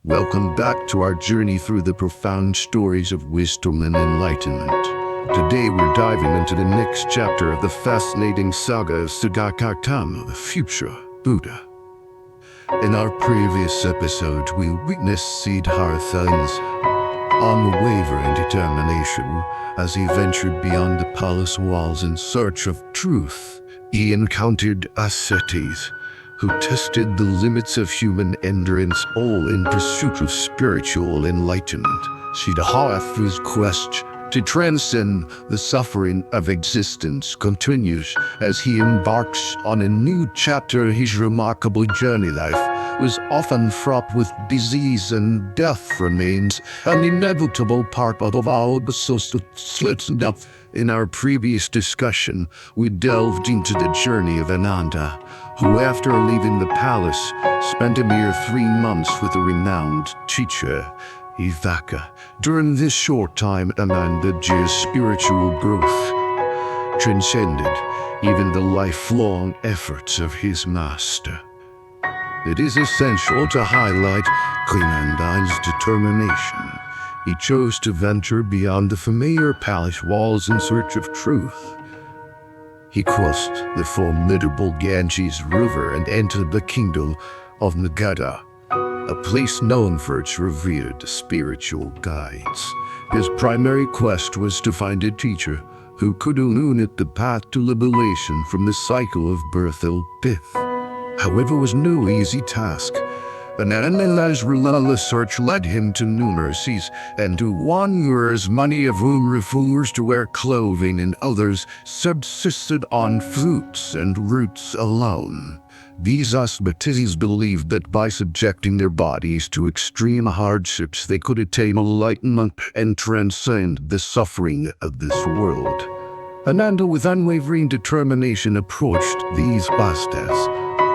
Welcome back to our journey through the profound stories of wisdom and enlightenment. Today we're diving into the next chapter of the fascinating saga of Siddhartha Gautama, the future Buddha. In our previous episode, we witnessed Siddhartha's unwavering determination as he ventured beyond the palace walls in search of truth. He encountered ascetes who tested the limits of human endurance, all in pursuit of spiritual enlightenment. Siddhartha's quest to transcend the suffering of existence continues as he embarks on a new chapter. His remarkable journey life was often fraught with disease, and death remains an inevitable part of our existence. In our previous discussion, we delved into the journey of Ananda, who after leaving the palace, spent a mere 3 months with a renowned teacher, Ivaka. During this short time, Ananda's spiritual growth transcended even the lifelong efforts of his master. It is essential to highlight Ananda's determination. He chose to venture beyond the familiar palace walls in search of truth. He crossed the formidable Ganges River and entered the kingdom of Magadha, a place known for its revered spiritual guides. His primary quest was to find a teacher who could illuminate the path to liberation from the cycle of birth and death. However, it was no easy task. Ananda's relentless search led him to numerous and to wanderers, many of whom refused to wear clothing and others subsisted on fruits and roots alone. These ascetics believed that by subjecting their bodies to extreme hardships they could attain enlightenment and transcend the suffering of this world. Ananda, with unwavering determination, approached these ascetics,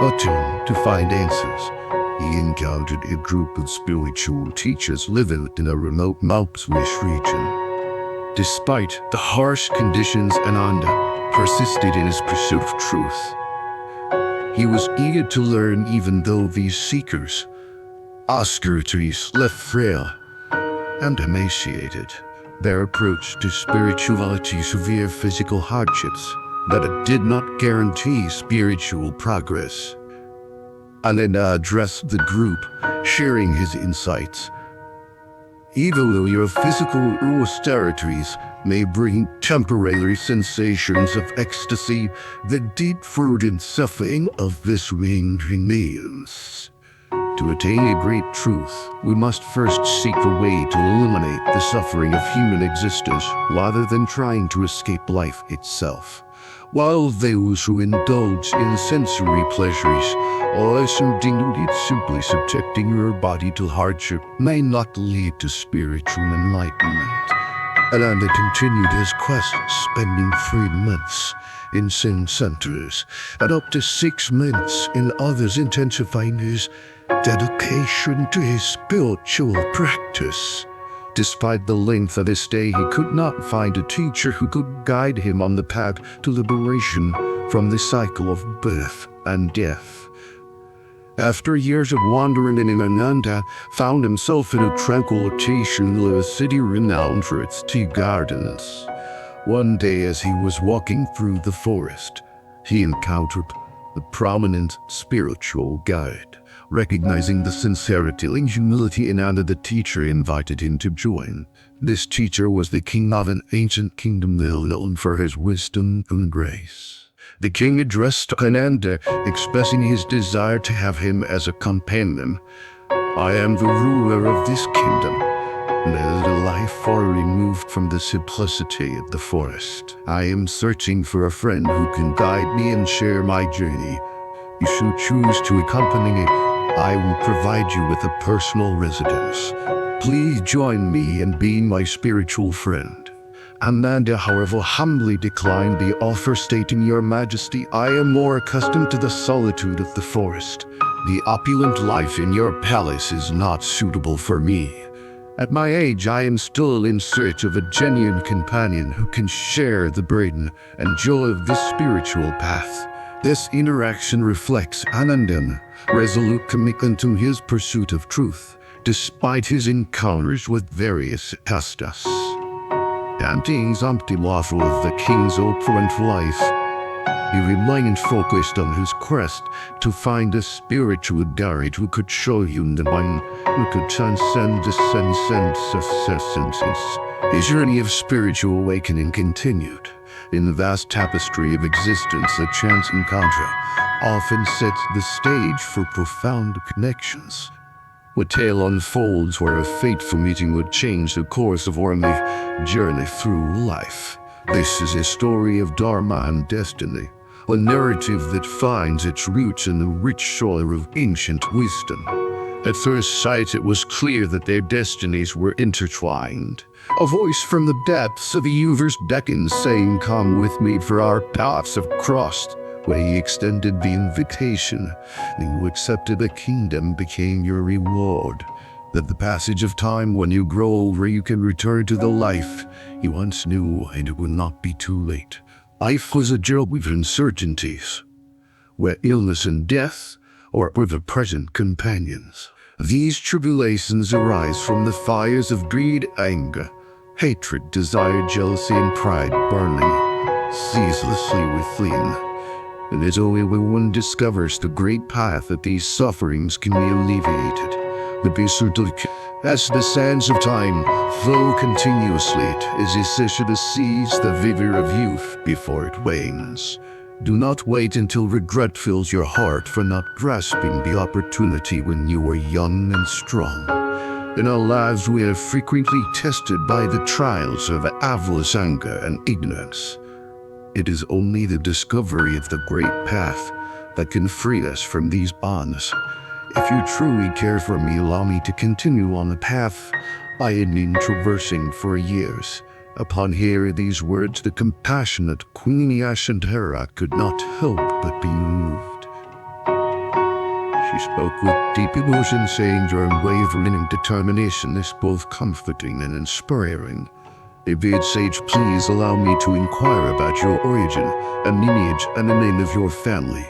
determined to find answers. He encountered a group of spiritual teachers living in a remote mountainous region. Despite the harsh conditions, Ananda persisted in his pursuit of truth. He was eager to learn, even though these seekers, ascetics, left frail and emaciated. Their approach to spirituality severe physical hardships, but it did not guarantee spiritual progress. Ananda addressed the group, sharing his insights. Even though your physical austerities may bring temporary sensations of ecstasy, the deep-rooted suffering of this ring remains. To attain a great truth, we must first seek a way to eliminate the suffering of human existence rather than trying to escape life itself. While those who indulge in sensory pleasures or simply subjecting your body to hardship may not lead to spiritual enlightenment. Ananda continued his quest, spending 3 months in Zen centers and up to 6 months in others, intensifying his dedication to his spiritual practice. Despite the length of his stay, he could not find a teacher who could guide him on the path to liberation from the cycle of birth and death. After years of wandering, Ananda found himself in a tranquil location in a city renowned for its tea gardens. One day, as he was walking through the forest, he encountered a prominent spiritual guide. Recognizing the sincerity and humility in Ananda, the teacher invited him to join. This teacher was the king of an ancient kingdom known for his wisdom and grace. The king addressed Ananda, expressing his desire to have him as a companion. "I am the ruler of this kingdom, and as a life far removed from the simplicity of the forest, I am searching for a friend who can guide me and share my journey. You should choose to accompany me. I will provide you with a personal residence. Please join me in being my spiritual friend." Ananda, however, humbly declined the offer, stating, "Your Majesty, I am more accustomed to the solitude of the forest. The opulent life in your palace is not suitable for me. At my age, I am still in search of a genuine companion who can share the burden and joy of this spiritual path." This interaction reflects Ananda's resolute commitment to his pursuit of truth. despite his encounters with various Estes. Emptying empty lawful of the king's opulent life, he remained focused on his quest to find a spiritual guide who could show him the one who could transcend the sense of senses. His journey of spiritual awakening continued. In the vast tapestry of existence, a chance encounter often sets the stage for profound connections. A tale unfolds where a fateful meeting would change the course of our journey through life. This is a story of Dharma and destiny, a narrative that finds its roots in the rich soil of ancient wisdom. At first sight, it was clear that their destinies were intertwined. A voice from the depths of the universe beckoned, saying, "Come with me, for our paths have crossed." When he extended the invitation, you accepted the kingdom became your reward. That the passage of time, when you grow older, you can return to the life you once knew, and it will not be too late. Life was a journey of uncertainties, where illness and death were the present companions. These tribulations arise from the fires of greed, anger, hatred, desire, jealousy, and pride burning ceaselessly within. It is only when one discovers the great path that these sufferings can be alleviated. The Besurtul, as the sands of time flow continuously, it is essential to seize the vigor of youth before it wanes. Do not wait until regret fills your heart for not grasping the opportunity when you were young and strong. In our lives, we are frequently tested by the trials of avarice, anger, and ignorance. It is only the discovery of the great path that can free us from these bonds. If you truly care for me, allow me to continue on the path I had been traversing for years. Upon hearing these words, the compassionate Queen Yashodhara could not help but be moved. She spoke with deep emotion, saying, "Your unwavering determination is both comforting and inspiring. David Sage, please allow me to inquire about your origin and lineage and the name of your family."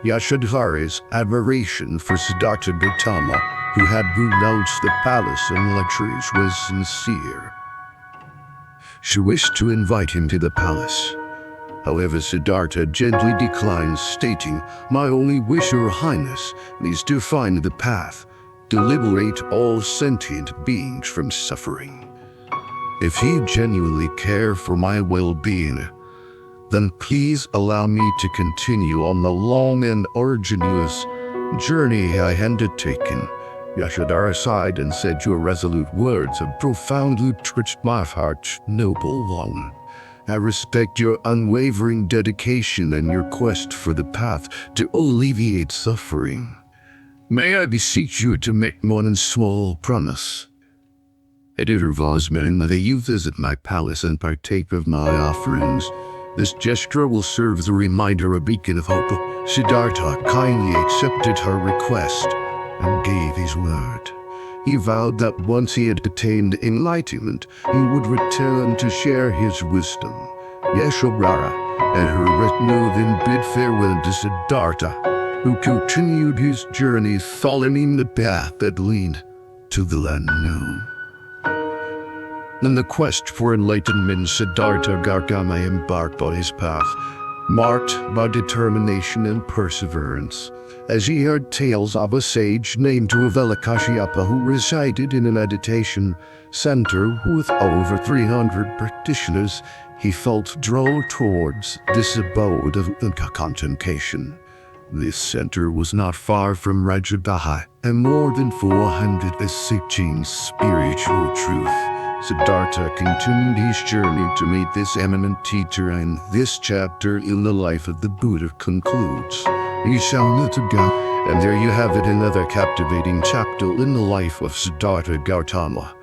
Yashodhara's admiration for Siddhartha Gautama, who had renounced the palace and luxuries, was sincere. She wished to invite him to the palace. However, Siddhartha gently declined, stating, "My only wish, Your Highness, is to find the path to liberate all sentient beings from suffering. If you genuinely care for my well-being, then please allow me to continue on the long and arduous journey I had undertaken." Yashodhara sighed and said, "Your resolute words have profoundly touched my heart, noble one. I respect your unwavering dedication and your quest for the path to alleviate suffering. May I beseech you to make one small promise? At intervals, may you visit my palace and partake of my offerings. This gesture will serve as a reminder, a beacon of hope." Siddhartha kindly accepted her request and gave his word. He vowed that once he had attained enlightenment, he would return to share his wisdom. Yashodhara and her retinue then bid farewell to Siddhartha, who continued his journey following the path that led to the unknown. In the quest for enlightenment, Siddhartha Gautama embarked on his path, marked by determination and perseverance. As he heard tales of a sage named Kashyapa who resided in a meditation center with over 300 practitioners, he felt drawn towards this abode of contemplation. This center was not far from Rajagaha, and more than 400 is seeking spiritual truth. Siddhartha continued his journey to meet this eminent teacher, and this chapter in the life of the Buddha concludes. You shall let it go. And there you have it, another captivating chapter in the life of Siddhartha Gautama,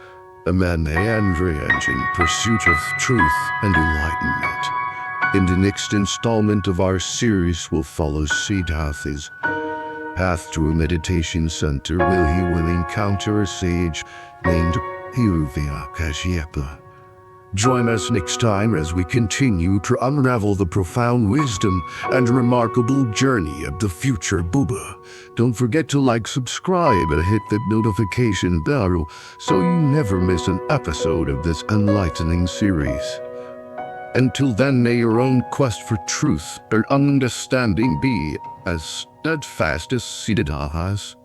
a man meandering in pursuit of truth and enlightenment. In the next installment of our series, we'll follow Siddhartha's path to a meditation center, where he will encounter a sage named Kashyapa. Join us next time as we continue to unravel the profound wisdom and remarkable journey of the future Buddha. Don't forget to like, subscribe, and hit that notification bell so you never miss an episode of this enlightening series. Until then, may your own quest for truth or understanding be as steadfast as Siddhartha's.